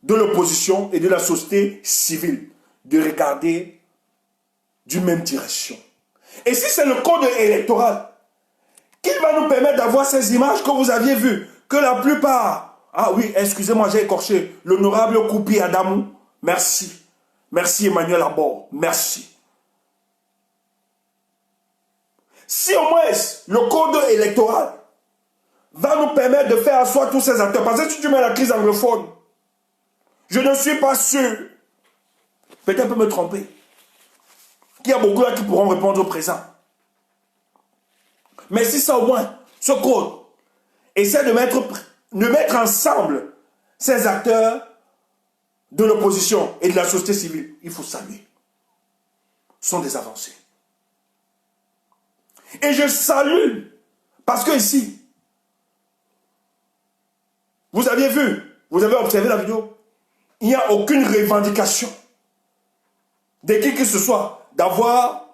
de l'opposition et de la société civile, de regarder d'une même direction. Et si c'est le code électoral qui va nous permettre d'avoir ces images que vous aviez vues, que la plupart, ah oui, excusez-moi, j'ai écorché, l'honorable Koupi Adamou, merci. Merci Emmanuel Abord, merci. Si au moins le code électoral va nous permettre de faire asseoir tous ces acteurs. Parce que si tu mets la crise anglophone, je ne suis pas sûr, peut-être peut me tromper, qu'il y a beaucoup là qui pourront répondre au présent. Mais si ça au moins, ce code, essaie de mettre ensemble ces acteurs de l'opposition et de la société civile, il faut saluer. Ce sont des avancées. Et je salue, parce que ici, vous aviez vu, vous avez observé la vidéo, il n'y a aucune revendication de qui que ce soit d'avoir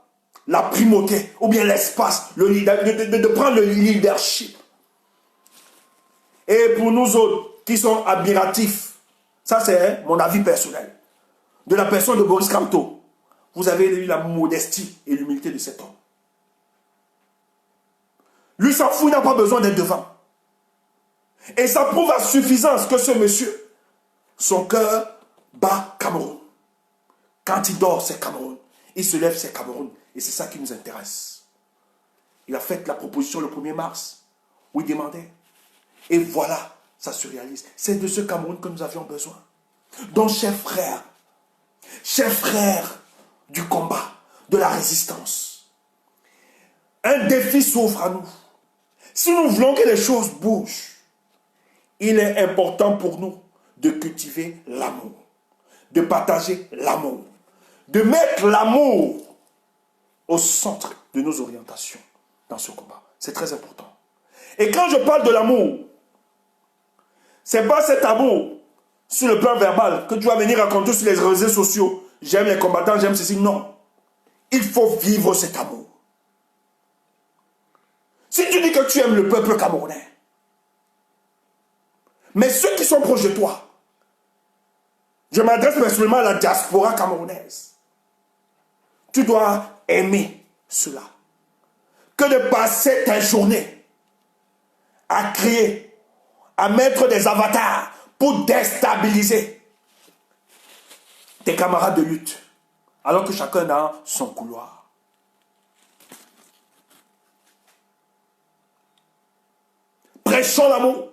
la primauté ou bien l'espace, de prendre le leadership. Et pour nous autres qui sont admiratifs, ça c'est mon avis personnel, de la personne de Boris Kamto, vous avez eu la modestie et l'humilité de cet homme. Lui s'en fout, il n'a pas besoin d'être devant. Et ça prouve à suffisance que ce monsieur, son cœur bat Cameroun. Quand il dort, c'est Cameroun. Il se lève, c'est Cameroun. Et c'est ça qui nous intéresse. Il a fait la proposition le 1er mars, où il demandait. Et voilà, ça se réalise. C'est de ce Cameroun que nous avions besoin. Donc, chers frères du combat, de la résistance, un défi s'ouvre à nous. Si nous voulons que les choses bougent, il est important pour nous de cultiver l'amour, de partager l'amour, de mettre l'amour au centre de nos orientations dans ce combat. C'est très important. Et quand je parle de l'amour, ce n'est pas cet amour sur le plan verbal que tu vas venir raconter sur les réseaux sociaux. J'aime les combattants, j'aime ceci. Non. Il faut vivre cet amour. Si tu dis que tu aimes le peuple camerounais, mais ceux qui sont proches de toi, je m'adresse personnellement à la diaspora camerounaise, tu dois aimer cela. Que de passer ta journée à crier, à mettre des avatars pour déstabiliser tes camarades de lutte, alors que chacun a son couloir. Prêchons l'amour.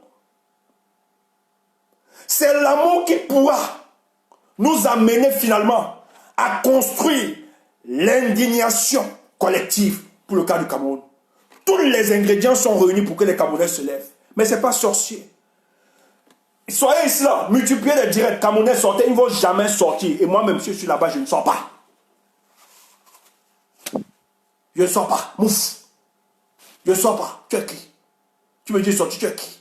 C'est l'amour qui pourra nous amener finalement à construire l'indignation collective pour le cas du Cameroun. Tous les ingrédients sont réunis pour que les Camerounais se lèvent. Mais ce n'est pas sorcier. Soyez ici là, multipliez les directs. Camerounais sortez, ils ne vont jamais sortir. Et moi-même, si je suis là-bas, je ne sors pas. Je ne sors pas. Mouf. Je ne sors pas. Tu es qui? Tu me dis sortir, tu es qui?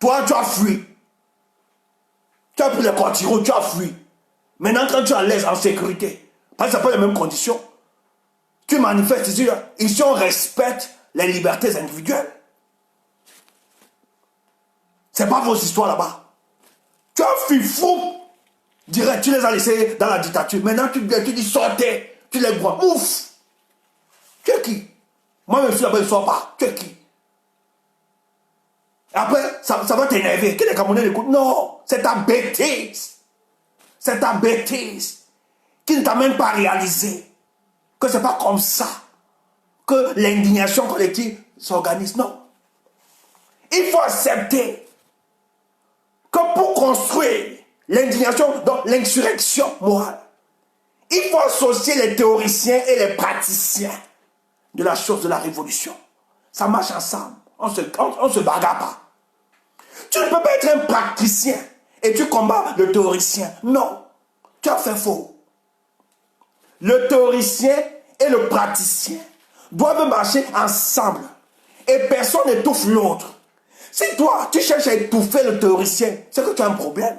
Toi, tu as fui. Tu as pris les quantiros, tu as fui. Maintenant, quand tu es à l'aise, en sécurité, parce que ce n'est pas les mêmes conditions, tu manifestes ici, ici on respecte les libertés individuelles. Ce n'est pas vos histoires là-bas. Tu as fui fou. Direct, tu les as laissés dans la dictature. Maintenant, tu dis sortez. Tu les vois. Ouf. Tu es qui? Moi-même, je suis là-bas, je ne sors pas. Tu es qui? Après, ça va t'énerver. Que les Camerounais l'écoutent. Non, c'est ta bêtise. C'est ta bêtise qui ne t'a même pas réalisé que ce n'est pas comme ça que l'indignation collective s'organise. Non. Il faut accepter que pour construire l'indignation, donc l'insurrection morale, il faut associer les théoriciens et les praticiens de la chose de la révolution. Ça marche ensemble. On se bagarre pas. Tu ne peux pas être un praticien et tu combats le théoricien. Non. Tu as fait faux. Le théoricien et le praticien doivent marcher ensemble. Et personne n'étouffe l'autre. Si toi, tu cherches à étouffer le théoricien, c'est que tu as un problème.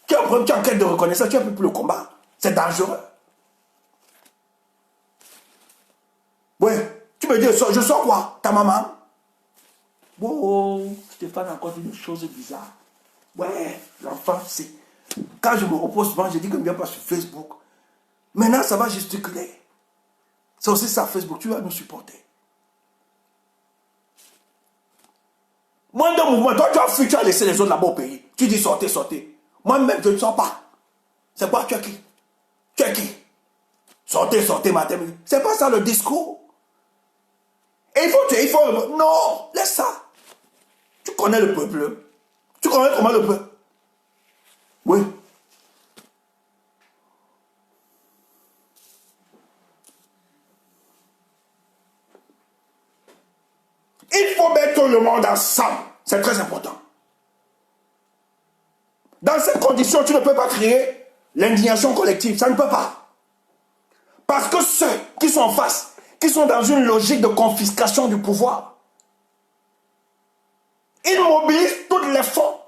Tu as un problème, tu es en quête de reconnaissance, tu n'as plus pour le combat. C'est dangereux. Ouais, tu me dis, je sors quoi? Ta maman? Oh, Stéphane a encore dit des choses bizarres. Ouais, l'enfant, c'est... Quand je me repose souvent, je dis que je ne viens pas sur Facebook. Maintenant, ça va gesticuler. C'est aussi ça, Facebook, tu vas nous supporter. Moins de mouvement, toi tu as fui, tu as laissé les autres là-bas au pays. Tu dis sortez, sortez. Moi-même, je ne sors pas. C'est quoi, tu es qui? Tu es qui? Sortez, sortez, matin. C'est pas ça le discours. Et il faut... Non, laisse ça. Tu connais le peuple. Tu connais comment le peuple. Oui. Il faut mettre le monde ensemble. C'est très important. Dans ces conditions, tu ne peux pas créer l'indignation collective. Ça ne peut pas. Parce que ceux qui sont en face, qui sont dans une logique de confiscation du pouvoir, ils mobilisent tous les fonds.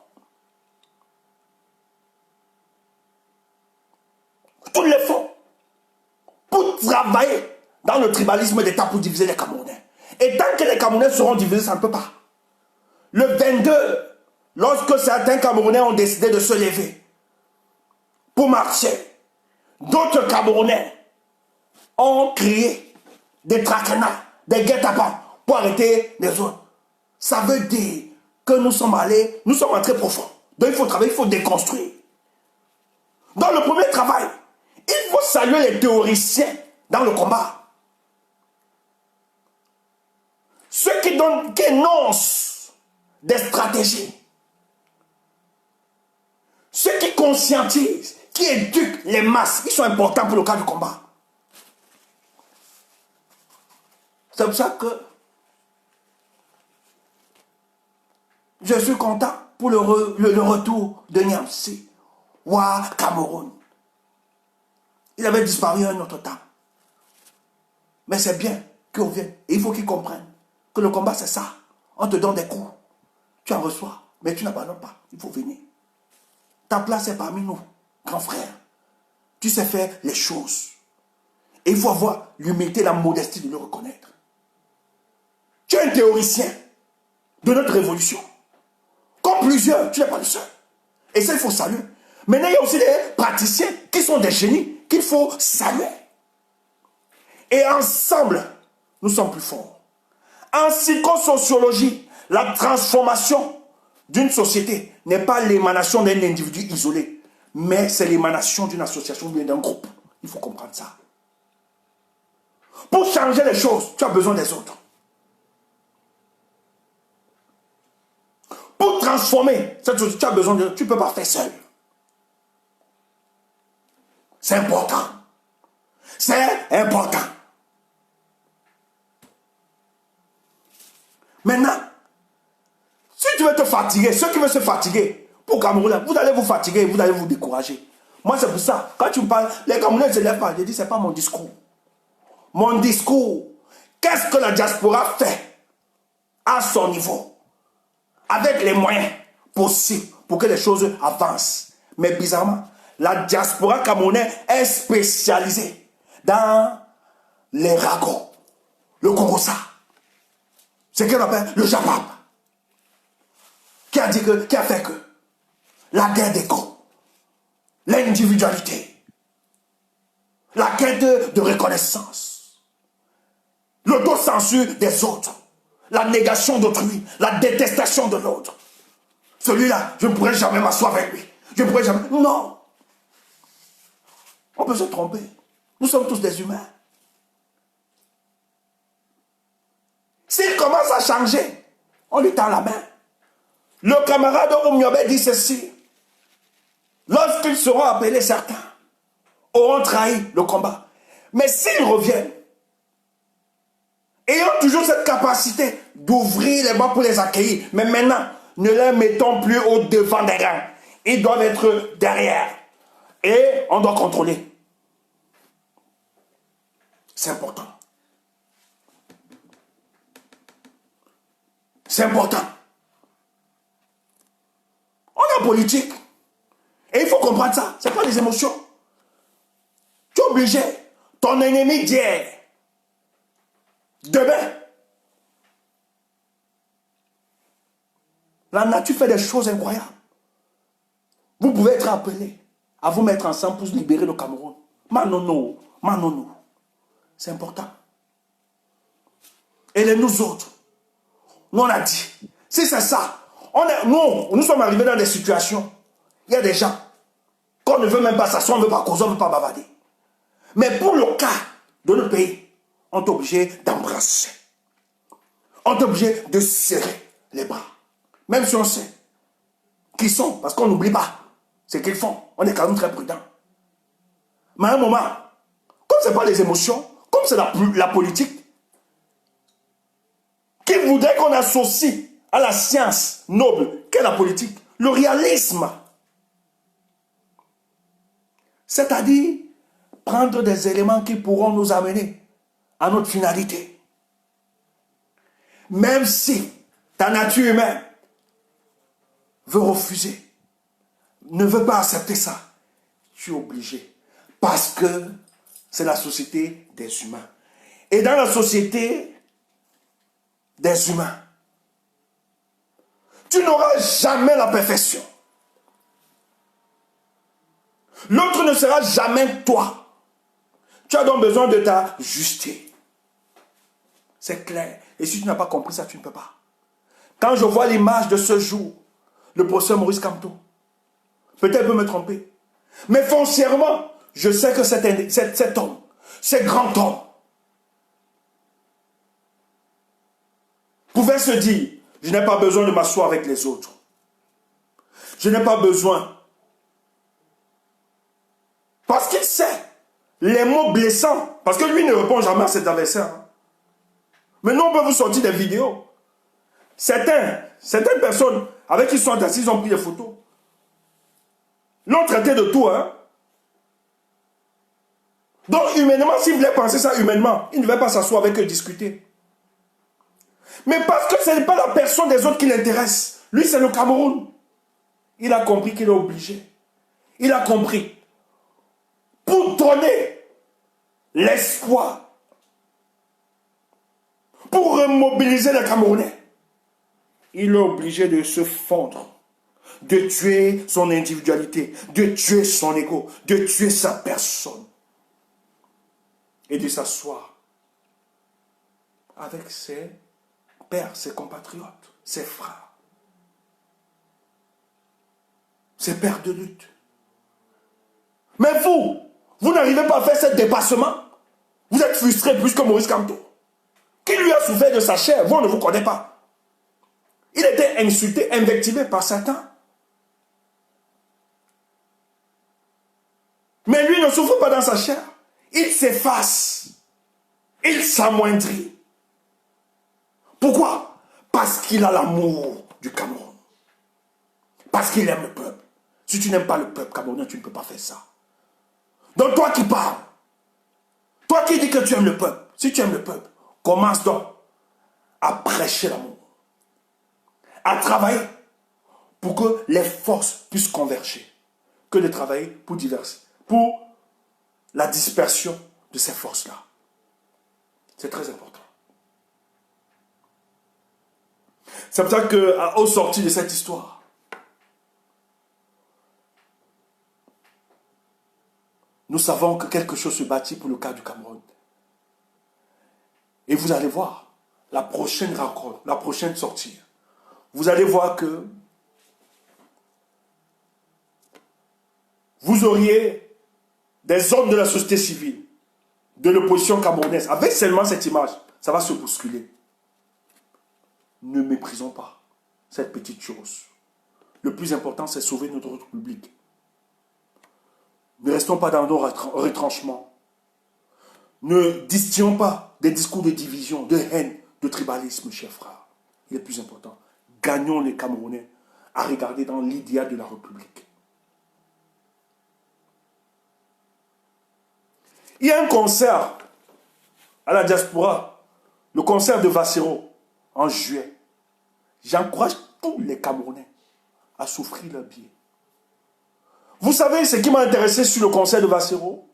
Tous les fonds. Pour travailler dans le tribalisme d'État pour diviser les Camerounais. Et tant que les Camerounais seront divisés, ça ne peut pas. Le 22, lorsque certains Camerounais ont décidé de se lever pour marcher, d'autres Camerounais ont créé des traquenards, des guet-apens pour arrêter les autres. Ça veut dire que nous sommes entrés profond. Donc il faut travailler, il faut déconstruire. Dans le premier travail, il faut saluer les théoriciens dans le combat. Ceux qui énoncent des stratégies. Ceux qui conscientisent, qui éduquent les masses, ils sont importants pour le cas du combat. C'est pour ça que je suis content pour le retour de Niamsi, Wa Cameroun. Il avait disparu un autre temps. Mais c'est bien qu'il revienne. Et il faut qu'il comprenne que le combat, c'est ça. On te donne des coups. Tu en reçois, mais tu n'abandonnes pas. Il faut venir. Ta place est parmi nous, grand frère. Tu sais faire les choses. Et il faut avoir l'humilité, la modestie de le reconnaître. Tu es un théoricien de notre révolution. Comme plusieurs, tu n'es pas le seul. Et ça, il faut saluer. Maintenant, il y a aussi des praticiens qui sont des génies qu'il faut saluer. Et ensemble, nous sommes plus forts. En psychosociologie, la transformation d'une société n'est pas l'émanation d'un individu isolé, mais c'est l'émanation d'une association ou bien d'un groupe. Il faut comprendre ça. Pour changer les choses, tu as besoin des autres. Pour transformer cette société, tu as besoin de... Tu ne peux pas faire seul. C'est important. C'est important. Maintenant, si tu veux te fatiguer, ceux qui veulent se fatiguer, pour Cameroun, vous allez vous fatiguer, vous allez vous décourager. Moi, c'est pour ça, quand tu me parles, les Camerounais ne se lèvent pas. Je dis, ce n'est pas mon discours. Mon discours, qu'est-ce que la diaspora fait à son niveau, avec les moyens possibles pour que les choses avancent. Mais bizarrement, la diaspora camerounaise est spécialisée dans les ragots, le Congossa, ce qu'on appelle le Japap, qui a fait que la guerre des cons, l'individualité, la quête de reconnaissance, l'autocensure des autres, la négation d'autrui, la détestation de l'autre. Celui-là, je ne pourrais jamais m'asseoir avec lui. Je ne pourrais jamais... Non. On peut se tromper. Nous sommes tous des humains. S'il commence à changer, on lui tend la main. Le camarade Oumyobé dit ceci. Lorsqu'ils seront appelés, certains auront trahi le combat. Mais s'ils reviennent, ayant toujours cette capacité d'ouvrir les bancs pour les accueillir, mais maintenant, ne les mettons plus au devant des rangs. Ils doivent être derrière. Et on doit contrôler. C'est important. C'est important. On est en politique. Et il faut comprendre ça. Ce n'est pas des émotions. Tu es obligé. Ton ennemi d'hier, demain, la nature fait des choses incroyables. Vous pouvez être appelé à vous mettre ensemble pour libérer le Cameroun. Manono, manono. C'est important. Et nous autres, nous on a dit, si c'est ça, nous sommes arrivés dans des situations, il y a des gens qu'on ne veut même pas s'asseoir, on ne veut pas causer, on ne veut pas bavarder. Mais pour le cas de notre pays, on est obligé d'embrasser. on est obligé de serrer les bras. Même si on sait qui sont, parce qu'on n'oublie pas ce qu'ils font. On est quand même très prudent. Mais à un moment, comme ce n'est pas les émotions, comme c'est la politique, qui voudrait qu'on associe à la science noble qu'est la politique, le réalisme. C'est-à-dire prendre des éléments qui pourront nous amener à notre finalité. Même si ta nature humaine veut refuser, ne veut pas accepter ça, tu es obligé. Parce que c'est la société des humains. Et dans la société des humains, tu n'auras jamais la perfection. L'autre ne sera jamais toi. Tu as donc besoin de t'ajuster. C'est clair. Et si tu n'as pas compris ça, tu ne peux pas. Quand je vois l'image de ce jour, le professeur Maurice Kamto, peut-être peut me tromper, mais foncièrement, je sais que cet homme, ce grand homme, pouvait se dire, je n'ai pas besoin de m'asseoir avec les autres. Je n'ai pas besoin. Parce qu'il sait les mots blessants. Parce que lui ne répond jamais à ses adversaires. Mais nous, on peut vous sortir des vidéos. Certaines personnes avec qui ils sont assis, ils ont pris des photos. L'ont traité de tout, hein. Donc, humainement, s'il voulait penser ça humainement, il ne devait pas s'asseoir avec eux et discuter. Mais parce que ce n'est pas la personne des autres qui l'intéresse. Lui, c'est le Cameroun. Il a compris qu'il est obligé. Il a compris. Pour donner l'espoir, pour remobiliser les Camerounais, il est obligé de se fondre, de tuer son individualité, de tuer son ego, de tuer sa personne et de s'asseoir avec ses pères, ses compatriotes, ses frères, ses pères de lutte. Mais vous n'arrivez pas à faire ce dépassement. Vous êtes frustré plus que Maurice Kamto, qui lui a souffert de sa chair. Vous, on ne vous connaît pas. Il était insulté, invectivé par Satan. Mais lui ne souffre pas dans sa chair. Il s'efface. Il s'amoindrit. Pourquoi? Parce qu'il a l'amour du Cameroun. Parce qu'il aime le peuple. Si tu n'aimes pas le peuple camerounais, tu ne peux pas faire ça. Donc toi qui parles, toi qui dis que tu aimes le peuple, si tu aimes le peuple, commence donc à prêcher l'amour, à travailler pour que les forces puissent converger, que de travailler pour la dispersion de ces forces-là. C'est très important. C'est pour ça qu'au sorti de cette histoire, nous savons que quelque chose se bâtit pour le cas du Cameroun. Et vous allez voir, la prochaine rencontre, la prochaine sortie, vous allez voir que vous auriez des hommes de la société civile, de l'opposition camerounaise, avec seulement cette image, ça va se bousculer. Ne méprisons pas cette petite chose. Le plus important, c'est sauver notre République. Ne restons pas dans nos retranchements. Ne distillons pas des discours de division, de haine, de tribalisme, chers frères. Il est plus important. Gagnons les Camerounais à regarder dans l'idéal de la République. Il y a un concert à la diaspora, le concert de Vassero, en juillet. J'encourage tous les Camerounais à s'offrir leur billet. Vous savez ce qui m'a intéressé sur le concert de Vassero?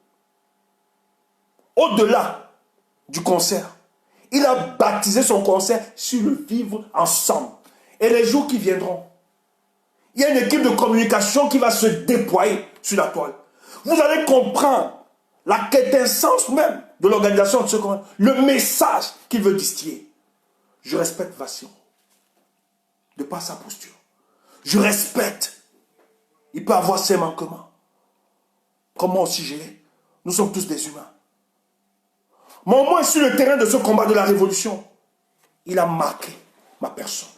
Au-delà du concert, il a baptisé son concert sur le vivre ensemble. Et les jours qui viendront, il y a une équipe de communication qui va se déployer sur la toile. Vous allez comprendre la quintessence même de l'organisation de ce concert, le message qu'il veut distiller. Je respecte Vassero, de par sa posture. Je respecte. Il peut avoir ses manquements. Comme moi aussi j'ai. Nous sommes tous des humains. Mais au moins sur le terrain de ce combat de la révolution, il a marqué ma personne.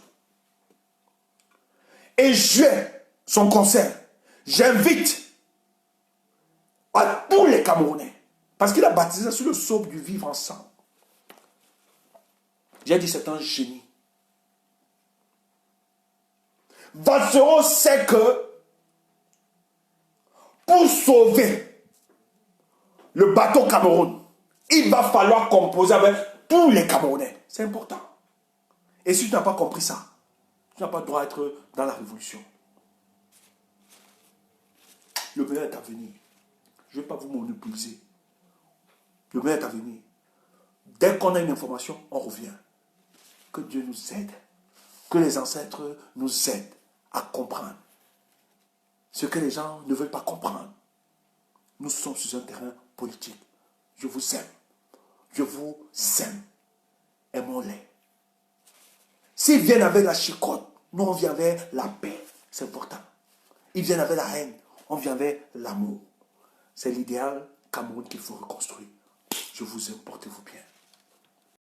Et j'ai son concert. J'invite à tous les Camerounais, parce qu'il a baptisé sur le sceau du vivre ensemble. J'ai dit, c'est un génie. Vassero sait que pour sauver le bateau Cameroun, il va falloir composer avec tous les Camerounais. C'est important. Et si tu n'as pas compris ça, tu n'as pas le droit d'être dans la révolution. Le meilleur est à venir. Je ne vais pas vous monopoliser. Le meilleur est à venir. Dès qu'on a une information, on revient. Que Dieu nous aide. Que les ancêtres nous aident à comprendre ce que les gens ne veulent pas comprendre. Nous sommes sur un terrain politique. Je vous aime. Je vous aime. Aimons-les. S'ils viennent avec la chicote, nous on vient avec la paix. C'est important. Ils viennent avec la haine. On vient avec l'amour. C'est l'idéal Cameroun qu'il faut reconstruire. Je vous aime. Portez-vous bien.